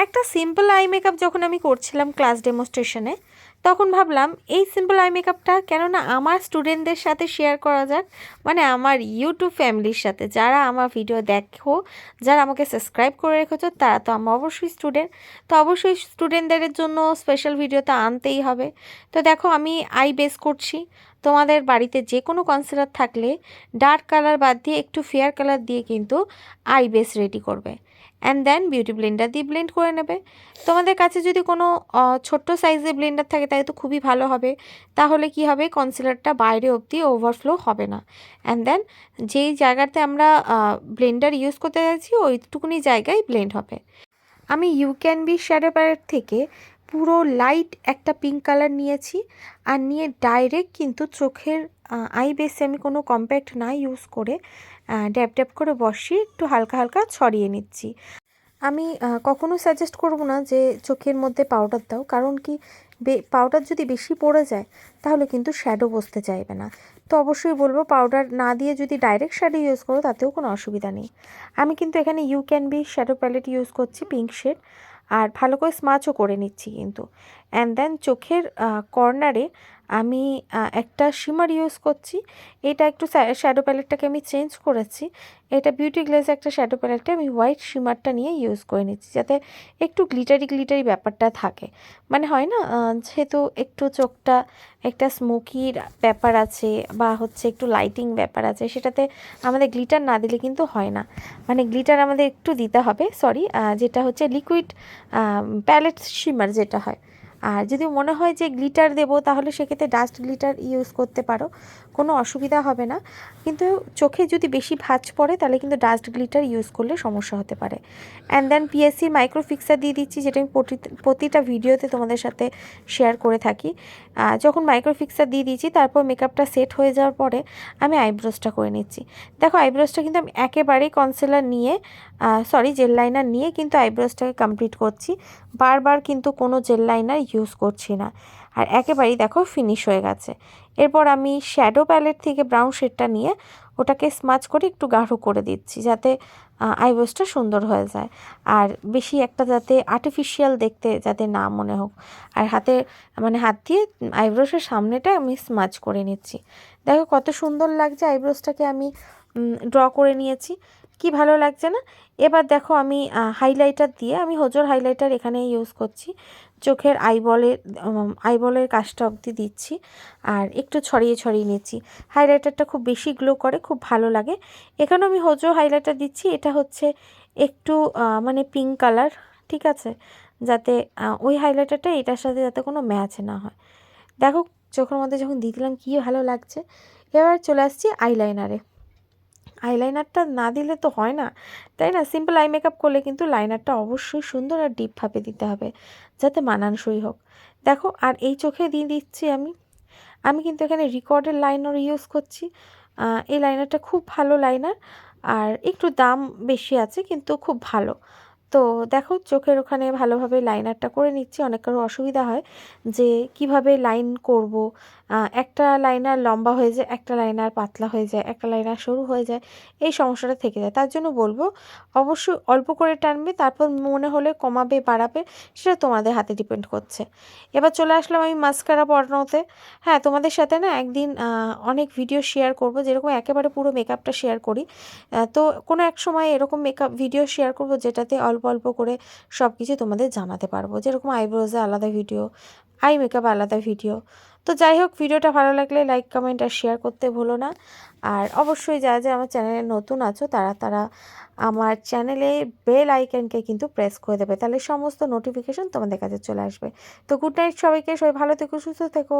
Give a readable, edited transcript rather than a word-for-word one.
একটা simple eye makeup যখন আমি করছিলাম ক্লাস ডেমনস্ট্রেশনে, তখন ভাবলাম এই সিম্পল আই মেকআপটা কেননা আমার স্টুডেন্টদের সাথে শেয়ার করা যাক, মানে আমার ইউটিউব ফ্যামিলির সাথে। যারা আমার ভিডিও দেখো, যারা আমাকে সাবস্ক্রাইব করে রেখেছো, তারা তো আমার অবশ্যই স্টুডেন্ট, তো অবশ্যই স্টুডেন্টদের জন্য স্পেশাল ভিডিও তো আনতেই হবে। তো দেখো আমি আই বেস করছি। তোমাদের বাড়িতে যে কোনো কনসিলার থাকলে ডার্ক কালার বাদ দিয়ে একটু ফেয়ার কালার দিয়ে কিন্তু আই বেস রেডি করবে, অ্যান্ড দেন বিউটি ব্লেন্ডার দিয়ে ব্লেন্ড করে নেবে। তোমাদের কাছে যদি কোনো ছোট্ট সাইজের ব্লেন্ডার থাকে তাই তো খুবই ভালো হবে, তাহলে কি হবে কনসিলারটা বাইরে অবধি ওভারফ্লো হবে না। অ্যান্ড দেন যেই জায়গাতে আমরা ব্লেন্ডার ইউজ করতে যাচ্ছি ওইটুকুনি জায়গায় ব্লেন্ড হবে। আমি you can be shadow palette থেকে পুরো লাইট একটা পিঙ্ক কালার নিয়েছি, আর নিয়ে ডাইরেক্ট কিন্তু চোখের আই বেসে আমি কোনো কম্প্যাক্ট না ইউজ করে ড্যাব ড্যাব করে বসিয়ে একটু হালকা হালকা ছড়িয়ে নিচ্ছি। আমি কখনো সাজেস্ট করব না যে চোখের মধ্যে পাউডার দাও, কারণ কি পাউডার যদি বেশি পড়ে যায় তাহলে কিন্তু শ্যাডো বসতে চাইবে না। তো অবশ্যই বলবো পাউডার না দিয়ে যদি ডাইরেক্ট শ্যাডো ইউজ করো তাতেও কোনো অসুবিধা নেই। আমি কিন্তু এখানে you can be shadow palette use করছি পিঙ্ক শেড, আর ভালো করে স্মাচও করে নিচ্ছি কিন্তু। অ্যান্ড দেন চোখের কর্নারে আমি একটা শিমার ইউজ করছি। এটা একটু শ্যাডো প্যালেটটাকে আমি চেঞ্জ করেছি, এটা বিউটি গ্লেজ একটা শ্যাডো প্যালেটে আমি হোয়াইট শিমারটা নিয়ে ইউজ করে নিচ্ছি, যাতে একটু গ্লিটারি গ্লিটারি ব্যাপারটা থাকে। মানে হয় না, যেহেতু একটু চোখটা একটা স্মোকির ব্যাপার আছে বা হচ্ছে একটু লাইটিং ব্যাপার আছে, সেটাতে আমাদের গ্লিটার না দিলে কিন্তু হয় না। মানে গ্লিটার আমাদের একটু দিতে হবে, সরি, যেটা হচ্ছে লিকুইড প্যালেট শিমার যেটা হয়। আর যদি মনে হয় যে গ্লিটার দেবো তাহলে সেক্ষেত্রে ডাস্ট গ্লিটার ইউজ করতে পারো, কোনো অসুবিধা হবে না। কিন্তু চোখে যদি বেশি ভাঁজ পড়ে তাহলে কিন্তু ডাস্ট গ্লিটার ইউজ করলে সমস্যা হতে পারে। অ্যান্ড দেন পিএসসির মাইক্রো ফিক্সার দিয়ে দিচ্ছি, যেটা আমি প্রতিটা ভিডিওতে তোমাদের সাথে শেয়ার করে থাকি। যখন মাইক্রো ফিক্সার দিয়ে দিয়েছি তারপর মেকআপটা সেট হয়ে যাওয়ার পরে আমি আইব্রোসটা করে নিচ্ছি। দেখো আইব্রোসটা কিন্তু আমি একেবারেই কনসিলার নিয়ে জেল লাইনার নিয়ে কিন্তু আইব্রোসটাকে কমপ্লিট করছি, বারবার কিন্তু কোনো জেল লাইনার ইউজ করছি না। আর একেবারেই দেখো ফিনিশ হয়ে গেছে। এরপর আমি শ্যাডো প্যালেট থেকে ব্রাউন শেডটা নিয়ে ওটাকে স্মাচ করে একটু গাঢ় করে দিচ্ছি, যাতে আইব্রোসটা সুন্দর হয়ে যায়, আর বেশি একটা যাতে আর্টিফিশিয়াল দেখতে যাতে না মনে হোক। আর হাত দিয়ে আইব্রোসের সামনেটা আমি স্মাচ করে নিচ্ছি। দেখো কত সুন্দর লাগছে, আইব্রোসটাকে আমি ড্র করে নিয়েছি, কি ভালো লাগছে না? এবার দেখো আমি হাইলাইটার দিয়ে, আমি হোজোর হাইলাইটার এখানে ইউজ করছি, চোখের আইবলের কাজটা অবধি দিচ্ছি আর একটু ছড়িয়ে ছড়িয়ে নিচ্ছি। হাইলাইটারটা খুব বেশি গ্লো করে, খুব ভালো লাগে। এখানেও আমি হোজো হাইলাইটার দিচ্ছি, এটা হচ্ছে একটু মানে পিঙ্ক কালার, ঠিক আছে, যাতে ওই হাইলাইটারটা এটার সাথে যাতে কোনো ম্যাচ না হয়। দেখো চোখের মধ্যে যখন দিয়ে দিলাম কী ভালো লাগছে। এবার চলে আসছি আইলাইনারে। আইলাইনারটা না দিলে তো হয় না, তাই না? সিম্পল আই মেকআপ করলে কিন্তু লাইনারটা অবশ্যই সুন্দর আর ডিপভাবে দিতে হবে, যাতে মানানসই হোক। দেখো আর এই চোখে দিয়ে দিচ্ছি আমি কিন্তু এখানে রিকর্ডের লাইনার ইউজ করছি। এই লাইনারটা খুব ভালো লাইনার, আর একটু দাম বেশি আছে কিন্তু খুব ভালো। তো দেখো চোখের ওখানে ভালোভাবে লাইনারটা করে নিচ্ছি। অনেক কারো অসুবিধা হয় যে কিভাবে লাইন করব, একটা লাইনার লম্বা হয়ে যায়, একটা লাইনার পাতলা হয়ে যায়, একটা লাইনার সরু হয়ে যায়, এই সমস্যাটা থেকে যায়। তার জন্য বলবো অবশ্যই অল্প করে টানবে, তারপর মনে হলে কমাবে বাড়াবে, সেটা তোমাদের হাতে ডিপেন্ড করছে। এবার চলে আসলাম আমি মাস্কারা পরানোতে। হ্যাঁ, তোমাদের সাথে না একদিন অনেক ভিডিও শেয়ার করব, যেরকম একেবারে পুরো মেকআপটা শেয়ার করি। তো কোনো এক সময় এরকম মেকআপ ভিডিও শেয়ার করব যেটাতে অল্প অল্প করে সব কিছু তোমাদের জানাতে পারবো, যেরকম আইব্রোজে আলাদা ভিডিও, আই মেকআপ আলাদা ভিডিও। তো যাই হোক, ভিডিওটা ভালো লাগলে লাইক কমেন্ট আর শেয়ার করতে ভুলো না। আর অবশ্যই যারা আমার চ্যানেলে নতুন আছো তারা আমার চ্যানেলে বেল আইকনকে কিন্তু প্রেস করে দেবে, তাহলে সমস্ত নোটিফিকেশন তোমাদের কাছে চলে আসবে। তো গুড নাইট সবাইকে, সবাই ভালো থেকো, সুস্থ থেকো।